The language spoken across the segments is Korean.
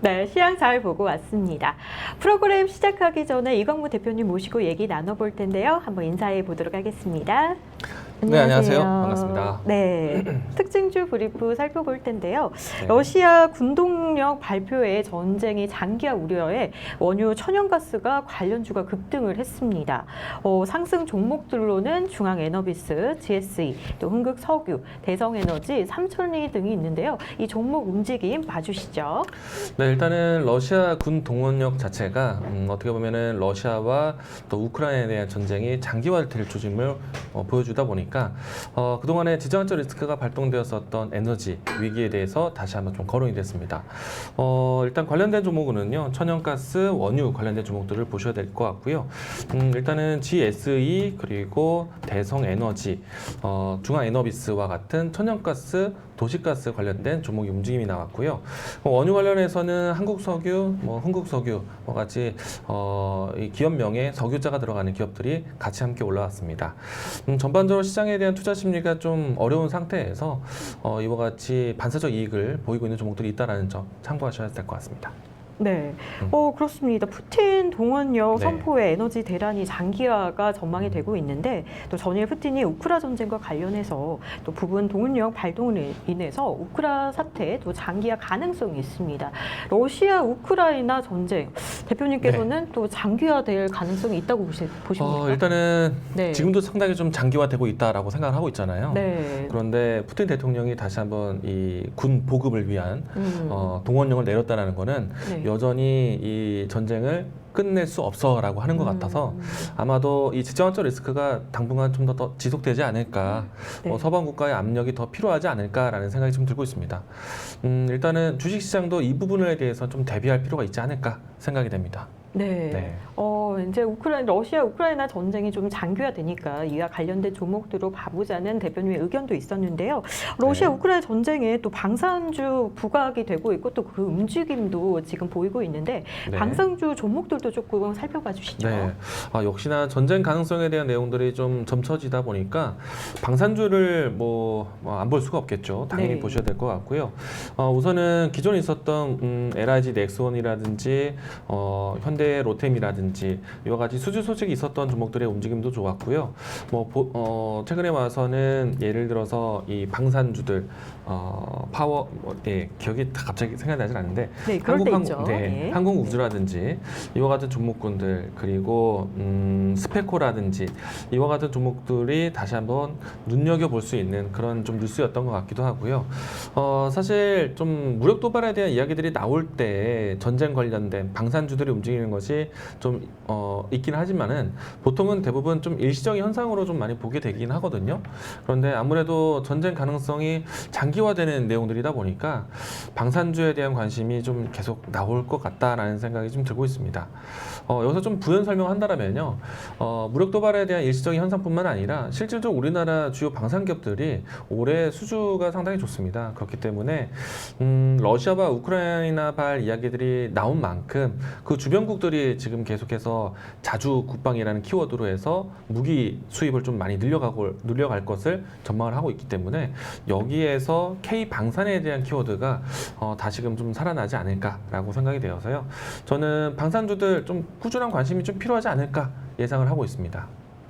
네, 시황 잘 보고 왔습니다. 프로그램 시작하기 전에 이광무 대표님 모시고 얘기 나눠볼 텐데요. 한번 인사해 보도록 하겠습니다. 네, 안녕하세요. 반갑습니다. 네, 특징주 브리프 살펴볼 텐데요. 네. 러시아 군동력 발표에 전쟁이 장기화 우려에 원유 천연가스가 관련주가 급등을 했습니다. 상승 종목들로는 중앙에너비스, GSE, 또 흥국석유, 대성에너지, 삼천리 등이 있는데요. 이 종목 움직임 봐주시죠. 네, 일단은 러시아 군 동원력 자체가 어떻게 보면은 러시아와 또 우크라이나에 대한 전쟁이 장기화될 조짐을 보여주다 보니까 그동안에 지정학적 리스크가 발동되었었던 에너지 위기에 대해서 다시 한번 좀 거론이 됐습니다. 일단 관련된 종목은요, 천연가스, 원유 관련된 종목들을 보셔야 될 것 같고요. 일단은 GSE 그리고 대성에너지, 중앙에너비스와 같은 천연가스, 도시가스 관련된 종목의 움직임이 나왔고요. 원유 관련해서는 한국석유, 흥국석유와 같이 이 기업명에 석유자가 들어가는 기업들이 같이 함께 올라왔습니다. 전반적으로 시장에 대한 투자 심리가 좀 어려운 상태에서 이와 같이 반사적 이익을 보이고 있는 종목들이 있다는 점 참고하셔야 될 것 같습니다. 네, 그렇습니다. 푸틴 동원력 네. 선포의 에너지 대란이 장기화가 전망이 되고 있는데 또 전일 푸틴이 우크라 전쟁과 관련해서 또 부분 동원력 발동으로 인해서 우크라 사태 또 장기화 가능성이 있습니다. 러시아 우크라이나 전쟁 대표님께서는 또 장기화될 가능성이 있다고 보십니까? 일단은 네. 지금도 상당히 좀 장기화되고 있다라고 생각을 하고 있잖아요. 네. 그런데 푸틴 대통령이 다시 한번 이 군 보급을 위한 동원령을 내렸다는 거는 네. 여전히 이 전쟁을 끝낼 수 없어라고 하는 것 같아서 아마도 이 지정학적 리스크가 당분간 좀 더 지속되지 않을까, 네. 서방 국가의 압력이 더 필요하지 않을까라는 생각이 좀 들고 있습니다. 일단은 주식시장도 이 부분에 대해서 좀 대비할 필요가 있지 않을까 생각이 됩니다. 네. 네. 이제 러시아 우크라이나 전쟁이 좀 장기화되니까 이와 관련된 종목들로 봐보자는 대표님의 의견도 있었는데요. 러시아 네. 우크라이나 전쟁에 또 방산주 부각이 되고 있고 또 그 움직임도 지금 보이고 있는데 네. 방산주 종목들도 조금 살펴봐 주시죠. 네. 역시나 전쟁 가능성에 대한 내용들이 좀 점쳐지다 보니까 방산주를 안 볼 수가 없겠죠. 당연히 네. 보셔야 될 것 같고요. 우선은 기존에 있었던 LIG 넥스원이라든지 현대 로템이라든지 이와 같이 수주 소식이 있었던 종목들의 움직임도 좋았고요. 최근에 와서는 예를 들어서 이 방산주들 기억이 갑자기 생각이 나질 않는데 네, 그럴 때 있죠. 네. 항공우주라든지 이와 같은 종목군들 그리고 스페코라든지 이와 같은 종목들이 다시 한번 눈여겨볼 수 있는 그런 좀 뉴스였던 것 같기도 하고요. 사실 좀 무력 도발에 대한 이야기들이 나올 때 전쟁 관련된 방산주들이 움직이는 것이 좀 있긴 하지만은 보통은 대부분 좀 일시적인 현상으로 좀 많이 보게 되긴 하거든요. 그런데 아무래도 전쟁 가능성이 장기화되는 내용들이다 보니까 방산주에 대한 관심이 좀 계속 나올 것 같다라는 생각이 좀 들고 있습니다. 여기서 좀 부연 설명한다면요, 무력 도발에 대한 일시적인 현상뿐만 아니라 실질적으로 우리나라 주요 방산 기업들이 올해 수주가 상당히 좋습니다. 그렇기 때문에 러시아와 우크라이나발 이야기들이 나온 만큼 그 주변국들이 지금 계속해서 자주 국방이라는 키워드로 해서 무기 수입을 좀 많이 늘려갈 것을 전망을 하고 있기 때문에 여기에서 K 방산에 대한 키워드가 다시금 좀 살아나지 않을까라고 생각이 되어서요. 저는 방산주들 좀 꾸준한 관심이 좀 필요하지 않을까 예상을 하고 있습니다.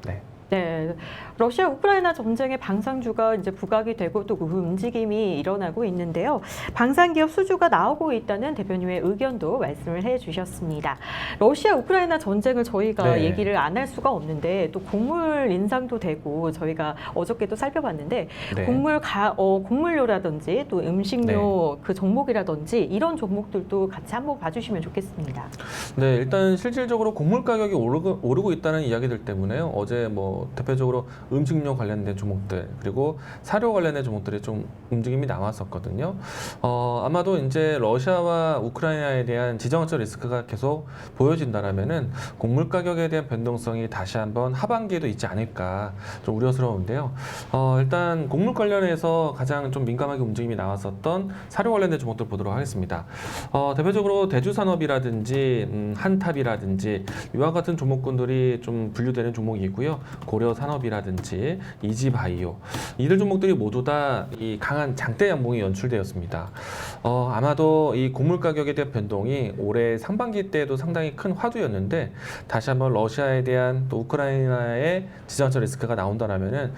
네. 네, 러시아 우크라이나 전쟁의 방산주가 이제 부각이 되고 또 그 움직임이 일어나고 있는데요. 방산기업 수주가 나오고 있다는 대표님의 의견도 말씀을 해주셨습니다. 러시아 우크라이나 전쟁을 저희가 네. 얘기를 안 할 수가 없는데 또 곡물 인상도 되고 저희가 어저께도 살펴봤는데 네. 곡물료라든지 또 음식료 네. 그 종목이라든지 이런 종목들도 같이 한번 봐주시면 좋겠습니다. 네, 일단 실질적으로 곡물 가격이 오르고 있다는 이야기들 때문에요. 어제 대표적으로 음식료 관련된 종목들 그리고 사료 관련된 종목들이 좀 움직임이 나왔었거든요. 아마도 이제 러시아와 우크라이나에 대한 지정학적 리스크가 계속 보여진다라면은 곡물 가격에 대한 변동성이 다시 한번 하반기에도 있지 않을까 좀 우려스러운데요. 일단 곡물 관련해서 가장 좀 민감하게 움직임이 나왔었던 사료 관련된 종목들 보도록 하겠습니다. 대표적으로 대주산업이라든지 한탑이라든지 이와 같은 종목군들이 좀 분류되는 종목이 있고요. 고려산업이라든지 이지바이오 이들 종목들이 모두 다 이 강한 장대 양봉이 연출되었습니다. 아마도 이 곡물 가격에 대한 변동이 올해 상반기 때도 상당히 큰 화두였는데 다시 한번 러시아에 대한 또 우크라이나의 지정학적 리스크가 나온다라면은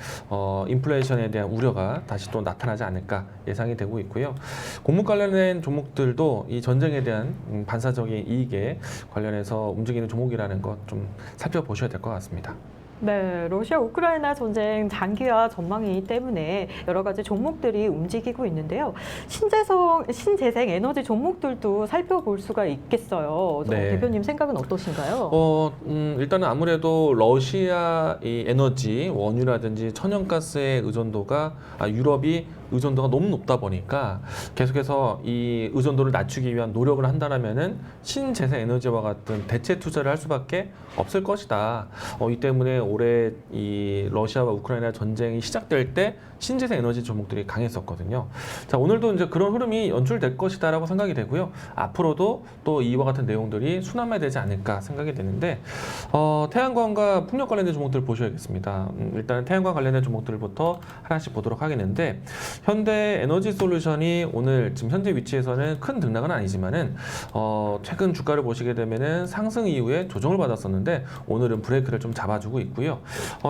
인플레이션에 대한 우려가 다시 또 나타나지 않을까 예상이 되고 있고요. 곡물 관련된 종목들도 이 전쟁에 대한 반사적인 이익에 관련해서 움직이는 종목이라는 것 좀 살펴보셔야 될 것 같습니다. 네, 러시아 우크라이나 전쟁 장기화 전망이기 때문에 여러 가지 종목들이 움직이고 있는데요. 신재생 에너지 종목들도 살펴볼 수가 있겠어요. 네. 대표님 생각은 어떠신가요? 일단은 아무래도 러시아 이 에너지 원유라든지 천연가스의 의존도가 유럽이 의존도가 너무 높다 보니까 계속해서 이 의존도를 낮추기 위한 노력을 한다면은 신재생 에너지와 같은 대체 투자를 할 수밖에 없을 것이다. 이 때문에 올해 이 러시아와 우크라이나 전쟁이 시작될 때 신재생 에너지 종목들이 강했었거든요. 자, 오늘도 이제 그런 흐름이 연출될 것이다라고 생각이 되고요. 앞으로도 또 이와 같은 내용들이 순환매되지 않을까 생각이 되는데 태양광과 풍력 관련된 종목들 보셔야겠습니다. 일단 태양광 관련된 종목들부터 하나씩 보도록 하겠는데 현대 에너지 솔루션이 오늘 지금 현재 위치에서는 큰 등락은 아니지만은 최근 주가를 보시게 되면은 상승 이후에 조정을 받았었는데 오늘은 브레이크를 좀 잡아주고 있고요.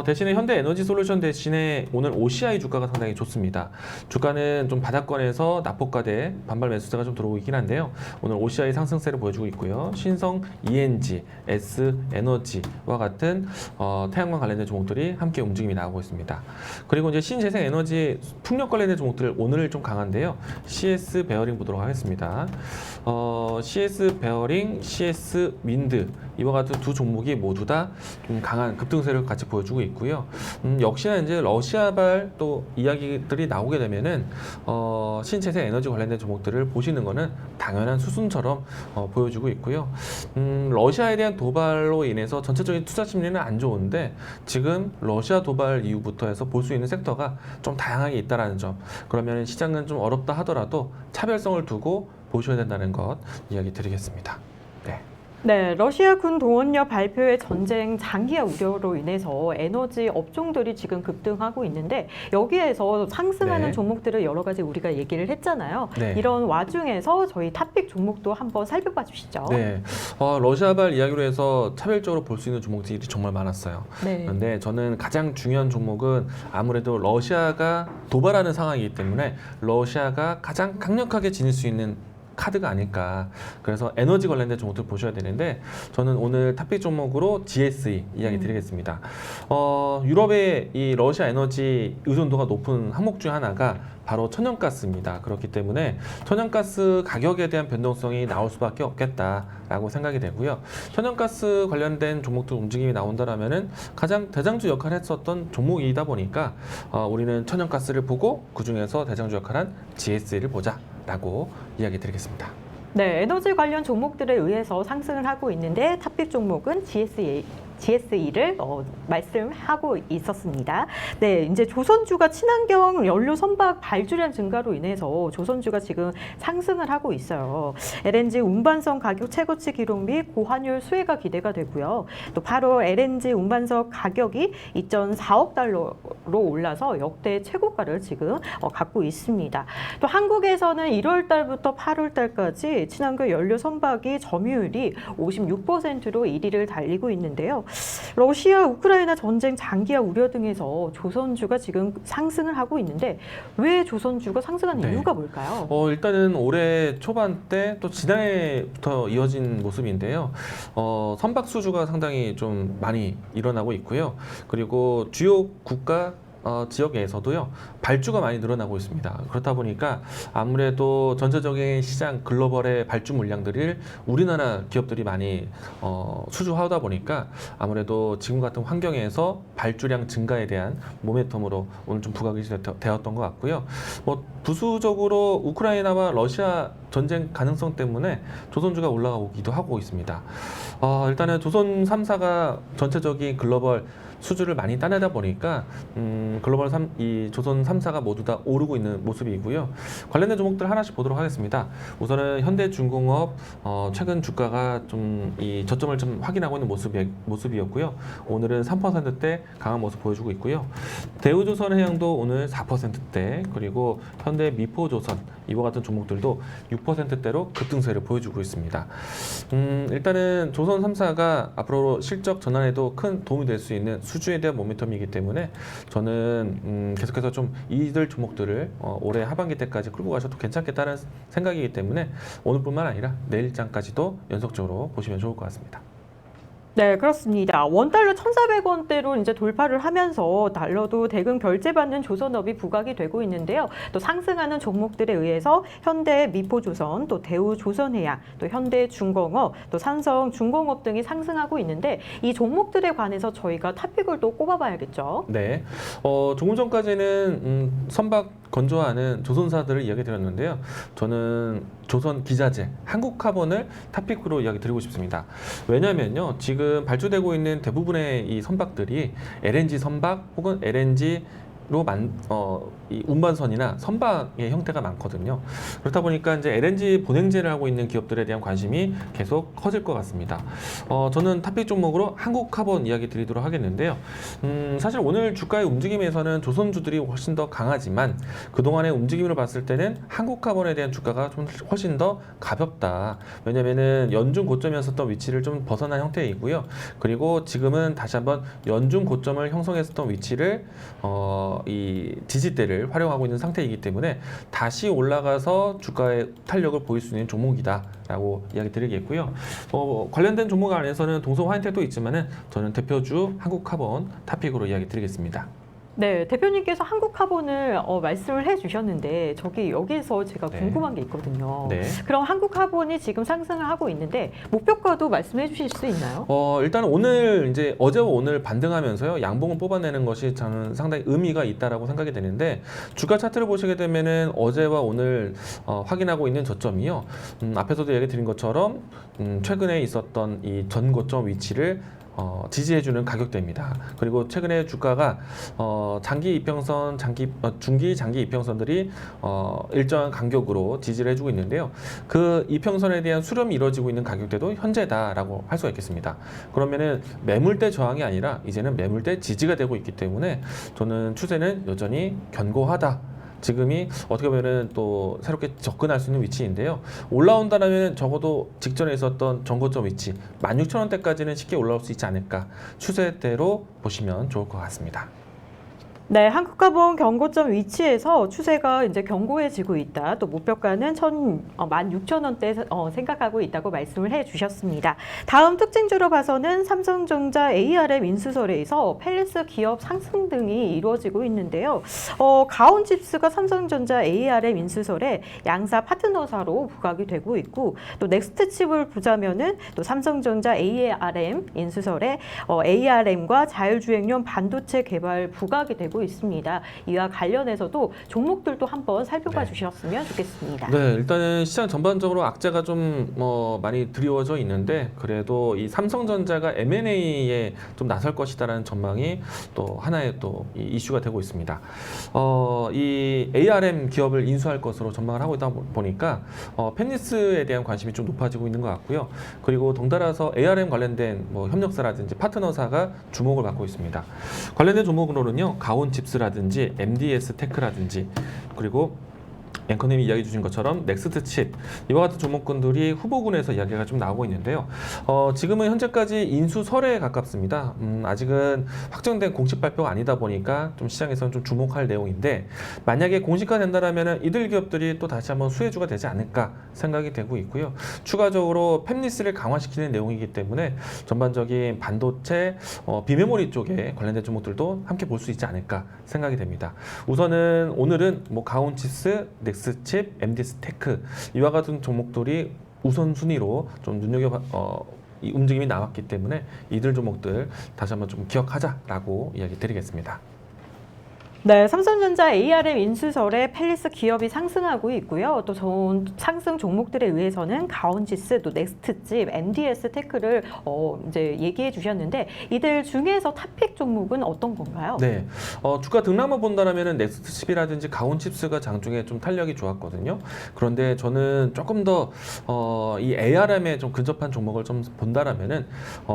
대신에 현대 에너지 솔루션 대신에 오늘 OCI 주가가 상당히 좋습니다. 주가는 좀 바닥권에서 낙폭과대 반발 매수세가 좀 들어오고 있긴 한데요. 오늘 OCI 상승세를 보여주고 있고요. 신성 ENG, S 에너지와 같은 태양광 관련된 종목들이 함께 움직임이 나오고 있습니다. 그리고 이제 신재생 에너지 풍력 관련된 종목들 오늘 좀 강한데요. CS 베어링 보도록 하겠습니다. CS 베어링, CS 윈드 이와 같은 두 종목이 모두 다 좀 강한 급등세를 같이 보여주고 있고요. 역시나 이제 러시아발 또 이야기들이 나오게 되면은 신재생 에너지 관련된 종목들을 보시는 거는 당연한 수순처럼 보여주고 있고요. 러시아에 대한 도발로 인해서 전체적인 투자 심리는 안 좋은데 지금 러시아 도발 이후부터 해서 볼 수 있는 섹터가 좀 다양하게 있다라는 점. 그러면 시장은 좀 어렵다 하더라도 차별성을 두고 보셔야 된다는 것 이야기 드리겠습니다. 네. 네, 러시아군 동원력 발표의 전쟁 장기화 우려로 인해서 에너지 업종들이 지금 급등하고 있는데 여기에서 상승하는 네. 종목들을 여러 가지 우리가 얘기를 했잖아요. 네. 이런 와중에서 저희 탑픽 종목도 한번 살펴봐 주시죠. 네, 러시아발 이야기로 해서 차별적으로 볼 수 있는 종목들이 정말 많았어요. 네. 그런데 저는 가장 중요한 종목은 아무래도 러시아가 도발하는 상황이기 때문에 러시아가 가장 강력하게 지닐 수 있는 카드가 아닐까. 그래서 에너지 관련된 종목들 보셔야 되는데 저는 오늘 탑픽 종목으로 GSE 이야기 드리겠습니다. 유럽의 이 러시아 에너지 의존도가 높은 항목 중 하나가 바로 천연가스입니다. 그렇기 때문에 천연가스 가격에 대한 변동성이 나올 수밖에 없겠다라고 생각이 되고요. 천연가스 관련된 종목들 움직임이 나온다라면은 가장 대장주 역할을 했었던 종목이다 보니까 우리는 천연가스를 보고 그 중에서 대장주 역할한 GSE를 보자라고 이야기 드리겠습니다. 네, 에너지 관련 종목들에 의해서 상승을 하고 있는데 탑픽 종목은 GSE를 말씀하고 있었습니다. 네, 이제 조선주가 친환경 연료 선박 발주량 증가로 인해서 조선주가 지금 상승을 하고 있어요. LNG 운반선 가격 최고치 기록 및 고환율 수혜가 기대가 되고요. 또 바로 LNG 운반선 가격이 2.4억 달러로 올라서 역대 최고가를 지금 갖고 있습니다. 또 한국에서는 1월 달부터 8월 달까지 친환경 연료 선박이 점유율이 56%로 1위를 달리고 있는데요. 러시아 우크라이나 전쟁 장기화 우려 등에서 조선주가 지금 상승을 하고 있는데 왜 조선주가 상승하는 네. 이유가 뭘까요? 일단은 올해 초반 때 또 지난해부터 이어진 모습인데요. 선박 수주가 상당히 좀 많이 일어나고 있고요. 그리고 주요 국가 지역에서도요 발주가 많이 늘어나고 있습니다. 그렇다 보니까 아무래도 전체적인 시장 글로벌의 발주 물량들을 우리나라 기업들이 많이 수주하다 보니까 아무래도 지금 같은 환경에서 발주량 증가에 대한 모멘텀으로 오늘 좀 부각이 되었던 것 같고요. 부수적으로 우크라이나와 러시아 전쟁 가능성 때문에 조선주가 올라오기도 하고 있습니다. 일단은 조선 3사가 전체적인 글로벌 수주를 많이 따내다 보니까 이 조선 3사가 모두 다 오르고 있는 모습이고요. 관련된 종목들 하나씩 보도록 하겠습니다. 우선은 현대중공업 최근 주가가 좀 이 저점을 좀 확인하고 있는 모습이었고요. 오늘은 3%대 강한 모습 보여주고 있고요. 대우조선해양도 오늘 4%대, 그리고 현대미포조선 이와 같은 종목들도 6%대로 급등세를 보여주고 있습니다. 일단은 조선 3사가 앞으로 실적 전환에도 큰 도움이 될 수 있는 수주에 대한 모멘텀이기 때문에 저는 계속해서 좀 이들 종목들을 올해 하반기 때까지 끌고 가셔도 괜찮겠다는 생각이기 때문에 오늘뿐만 아니라 내일장까지도 연속적으로 보시면 좋을 것 같습니다. 네, 그렇습니다. 원달러 1,400원대로 이제 돌파를 하면서 달러도 대금 결제받는 조선업이 부각이 되고 있는데요. 또 상승하는 종목들에 의해서 현대 미포조선, 또 대우조선해양, 또 현대중공업, 또 삼성중공업 등이 상승하고 있는데 이 종목들에 관해서 저희가 탑픽을 또 꼽아봐야겠죠. 네, 조금 전까지는 선박 건조하는 조선사들을 이야기 드렸는데요. 저는 조선 기자재, 한국카본을 탑픽으로 이야기 드리고 싶습니다. 왜냐하면요, 지금 발주되고 있는 대부분의 이 선박들이 LNG 선박 혹은 LNG 이 운반선이나 선박의 형태가 많거든요. 그렇다 보니까 이제 LNG 보냉제를 하고 있는 기업들에 대한 관심이 계속 커질 것 같습니다. 저는 탑픽 종목으로 한국카본 이야기 드리도록 하겠는데요. 사실 오늘 주가의 움직임에서는 조선주들이 훨씬 더 강하지만 그동안의 움직임으로 봤을 때는 한국카본에 대한 주가가 좀 훨씬 더 가볍다. 왜냐면은 연중 고점이었었던 위치를 좀 벗어난 형태이고요. 그리고 지금은 다시 한번 연중 고점을 형성했었던 위치를 이 지지대를 활용하고 있는 상태이기 때문에 다시 올라가서 주가의 탄력을 보일 수 있는 종목이다라고 이야기 드리겠고요. 관련된 종목 안에서는 동서 화인텍도 있지만은 저는 대표주 한국카본 탑픽으로 이야기 드리겠습니다. 네, 대표님께서 한국카본을 말씀을 해주셨는데 여기서 제가 궁금한 게 있거든요. 네. 그럼 한국카본이 지금 상승을 하고 있는데 목표가도 말씀해 주실 수 있나요? 일단 오늘 이제 어제와 오늘 반등하면서요, 양봉을 뽑아내는 것이 저는 상당히 의미가 있다라고 생각이 되는데, 주가 차트를 보시게 되면은 어제와 오늘 확인하고 있는 저점이요, 앞에서도 얘기 드린 것처럼 최근에 있었던 이 전고점 위치를 지지해주는 가격대입니다. 그리고 최근에 주가가 장기 이평선, 중기 장기 이평선들이 일정한 간격으로 지지를 해주고 있는데요. 그 이평선에 대한 수렴이 이루어지고 있는 가격대도 현재다라고 할 수가 있겠습니다. 그러면은 매물대 저항이 아니라 이제는 매물대 지지가 되고 있기 때문에 저는 추세는 여전히 견고하다. 지금이 어떻게 보면 또 새롭게 접근할 수 있는 위치인데요. 올라온다면 적어도 직전에 있었던 전고점 위치 16,000원대까지는 쉽게 올라올 수 있지 않을까, 추세대로 보시면 좋을 것 같습니다. 네, 한국가본 경고점 위치에서 추세가 이제 견고해지고 있다. 또 목표가는 16,000원대 생각하고 있다고 말씀을 해주셨습니다. 다음 특징주로 봐서는 삼성전자 ARM 인수설에서 펠리스 기업 상승 등이 이루어지고 있는데요. 가온칩스가 삼성전자 ARM 인수설에 양사 파트너사로 부각이 되고 있고, 또 넥스트칩을 보자면은 또 삼성전자 ARM 인수설에 ARM과 자율주행용 반도체 개발 부각이 되고 있습니다. 이와 관련해서도 종목들도 한번 살펴봐 주셨으면 좋겠습니다. 네, 일단은 시장 전반적으로 악재가 좀 많이 드리워져 있는데, 그래도 이 삼성전자가 M&A에 좀 나설 것이다라는 전망이 또 하나의 또 이슈가 되고 있습니다. 이 ARM 기업을 인수할 것으로 전망을 하고 있다 보니까 펜니스에 대한 관심이 좀 높아지고 있는 것 같고요. 그리고 덩달아서 ARM 관련된 협력사라든지 파트너사가 주목을 받고 있습니다. 관련된 종목으로는요, 가온칩스라든지 MDS 테크라든지, 그리고 앵커님이 이야기 주신 것처럼 넥스트칩, 이와 같은 종목군들이 후보군에서 이야기가 좀 나오고 있는데요. 지금은 현재까지 인수설에 가깝습니다. 아직은 확정된 공식 발표가 아니다 보니까 좀 시장에서는 좀 주목할 내용인데, 만약에 공식화된다면 이들 기업들이 또 다시 한번 수혜주가 되지 않을까 생각이 되고 있고요. 추가적으로 팹리스를 강화시키는 내용이기 때문에 전반적인 반도체, 비메모리 쪽에 관련된 종목들도 함께 볼 수 있지 않을까 생각이 됩니다. 우선은 오늘은 가온칩스, 넥스칩, MDS 테크 이와 같은 종목들이 우선순위로 좀 이 움직임이 나왔기 때문에 이들 종목들 다시 한번 좀 기억하자라고 이야기 드리겠습니다. 네, 삼성전자 ARM 인수설에 펠리스 기업이 상승하고 있고요. 또 상승 종목들에 의해서는 가온지스, 또 넥스트칩, MDS 테크를 이제 얘기해 주셨는데 이들 중에서 탑픽 종목은 어떤 건가요? 네, 주가 등락만 본다라면은 넥스트칩이라든지 가온칩스가 장중에 좀 탄력이 좋았거든요. 그런데 저는 조금 더 이 ARM에 좀 근접한 종목을 좀 본다라면은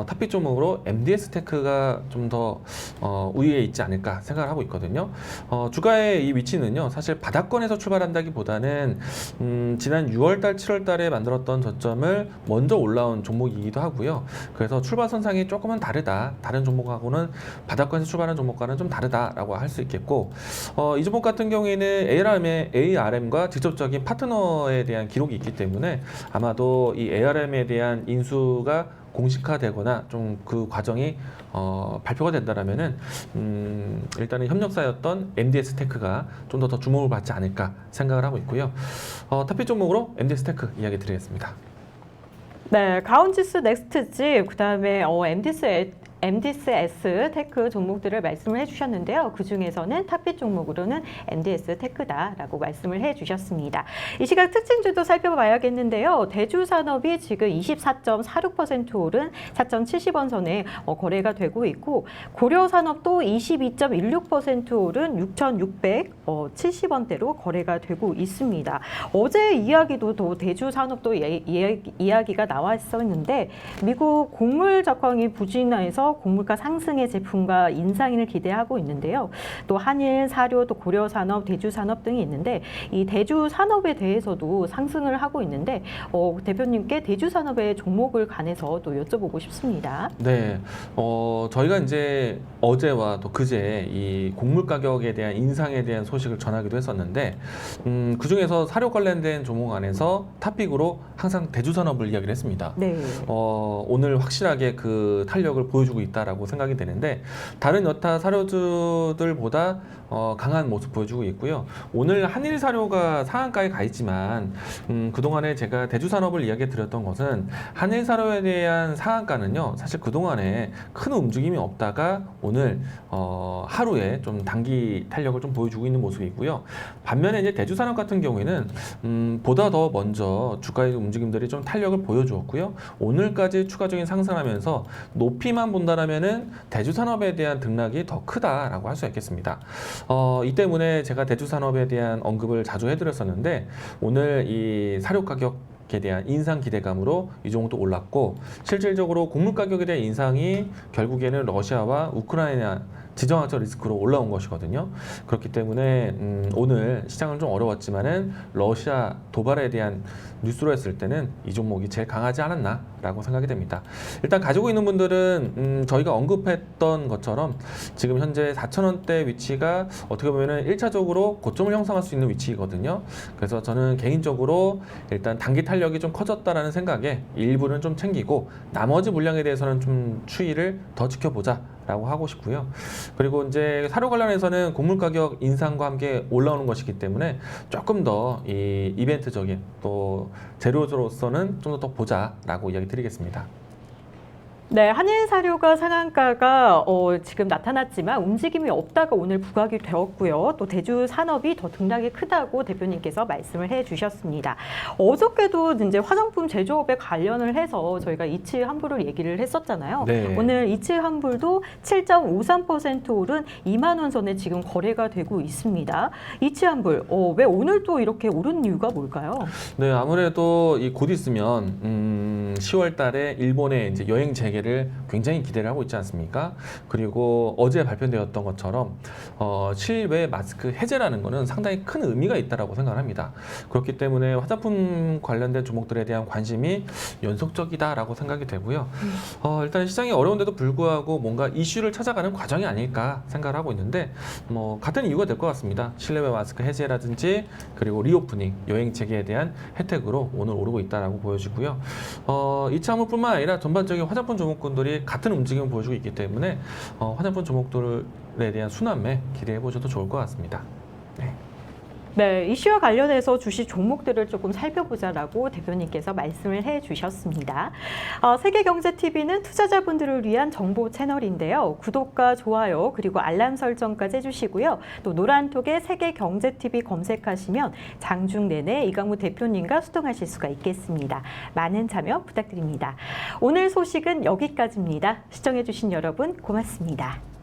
탑픽 종목으로 MDS 테크가 좀 더 우위에 있지 않을까 생각을 하고 있거든요. 주가의 이 위치는요, 사실 바닥권에서 출발한다기보다는 지난 6월달, 7월달에 만들었던 저점을 먼저 올라온 종목이기도 하고요. 그래서 출발선상이 조금은 다르다. 다른 종목하고는 바닥권에서 출발한 종목과는 좀 다르다라고 할 수 있겠고, 이 종목 같은 경우에는 ARM과 직접적인 파트너에 대한 기록이 있기 때문에 아마도 이 ARM에 대한 인수가 공식화되거나 좀 그 과정이 발표가 된다라면은 일단은 협력사였던 MDS 테크가 좀 더 주목을 받지 않을까 생각을 하고 있고요. 탑픽 종목으로 MDS 테크 이야기 드리겠습니다. 네, 가온지스, 넥스트칩, 그다음에 MDS 테크 종목들을 말씀을 해주셨는데요. 그 중에서는 탑픽 종목으로는 MDS 테크다라고 말씀을 해주셨습니다. 이 시각 특징주도 살펴봐야겠는데요. 대주산업이 지금 24.46% 오른 4,070원 선에 거래가 되고 있고, 고려산업도 22.16% 오른 6,670원대로 거래가 되고 있습니다. 어제 이야기도 또 대주산업도 이야기가 나왔었는데 미국 곡물 작황이 부진해서 곡물가 상승의 제품과 인상을 기대하고 있는데요. 또 한일, 사료, 또 고려산업, 대주산업 등이 있는데 이 대주산업에 대해서도 상승을 하고 있는데 대표님께 대주산업의 종목을 관해서 또 여쭤보고 싶습니다. 네, 저희가 이제 어제와 또 그제 이 곡물 가격에 대한 인상에 대한 소식을 전하기도 했었는데 그 중에서 사료 관련된 종목 안에서 탑픽으로 항상 대주산업을 이야기를 했습니다. 네. 오늘 확실하게 그 탄력을 보여주고 있다라고 생각이 되는데 다른 여타 사료주들보다 강한 모습 보여주고 있고요. 오늘 한일 사료가 상한가에 가 있지만 그동안에 제가 대주산업을 이야기 드렸던 것은 한일 사료에 대한 상한가는요, 사실 그동안에 큰 움직임이 없다가 오늘 하루에 좀 단기 탄력을 좀 보여주고 있는 모습이고요. 반면에 이제 대주산업 같은 경우에는 보다 더 먼저 주가의 움직임들이 좀 탄력을 보여주었고요. 오늘까지 추가적인 상승하면서 높이만 본다라면은 대주산업에 대한 등락이 더 크다라고 할 수 있겠습니다. 이 때문에 제가 대주산업에 대한 언급을 자주 해드렸었는데 오늘 이 사료 가격에 대한 인상 기대감으로 이 종목도 올랐고, 실질적으로 곡물 가격에 대한 인상이 결국에는 러시아와 우크라이나 지정학적 리스크로 올라온 것이거든요. 그렇기 때문에 오늘 시장은 좀 어려웠지만은 러시아 도발에 대한 뉴스로 했을 때는 이 종목이 제일 강하지 않았나라고 생각이 됩니다. 일단 가지고 있는 분들은 저희가 언급했던 것처럼 지금 현재 4,000원대 위치가 어떻게 보면은 1차적으로 고점을 형성할 수 있는 위치거든요. 그래서 저는 개인적으로 일단 단기 탄력이 좀 커졌다라는 생각에 일부는 좀 챙기고 나머지 물량에 대해서는 좀 추이를 더 지켜보자 라고 하고 싶고요. 그리고 이제 사료 관련해서는 곡물 가격 인상과 함께 올라오는 것이기 때문에 조금 더 이 이벤트적인 또 재료로서는 좀 더 보자라고 이야기 드리겠습니다. 네, 한일 사료가 상한가가 지금 나타났지만 움직임이 없다가 오늘 부각이 되었고요. 또 대주 산업이 더 등락이 크다고 대표님께서 말씀을 해주셨습니다. 어저께도 이제 화장품 제조업에 관련을 해서 저희가 이츠 환불을 얘기를 했었잖아요. 네. 오늘 이츠 환불도 7.53% 오른 2만 원 선에 지금 거래가 되고 있습니다. 이츠 환불, 왜 오늘 또 이렇게 오른 이유가 뭘까요? 네, 아무래도 이 곧 있으면 10월 달에 일본의 이제 여행 재개를 굉장히 기대를 하고 있지 않습니까? 그리고 어제 발표되었던 것처럼 실외 마스크 해제라는 거는 상당히 큰 의미가 있다라고 생각을 합니다. 그렇기 때문에 화장품 관련된 종목들에 대한 관심이 연속적이다라고 생각이 되고요. 일단 시장이 어려운데도 불구하고 뭔가 이슈를 찾아가는 과정이 아닐까 생각을 하고 있는데 같은 이유가 될 것 같습니다. 실내외 마스크 해제라든지 그리고 리오프닝 여행 재개에 대한 혜택으로 오늘 오르고 있다라고 보여지고요. 이차물뿐만 아니라 전반적인 화장품 종목군들이 같은 움직임을 보여주고 있기 때문에 화장품 종목들에 대한 순환매 기대해 보셔도 좋을 것 같습니다. 네. 네, 이슈와 관련해서 주식 종목들을 조금 살펴보자라고 대표님께서 말씀을 해주셨습니다. 세계경제TV는 투자자분들을 위한 정보 채널인데요. 구독과 좋아요 그리고 알람 설정까지 해주시고요. 또 노란톡에 세계경제TV 검색하시면 장중 내내 이강무 대표님과 소통하실 수가 있겠습니다. 많은 참여 부탁드립니다. 오늘 소식은 여기까지입니다. 시청해주신 여러분 고맙습니다.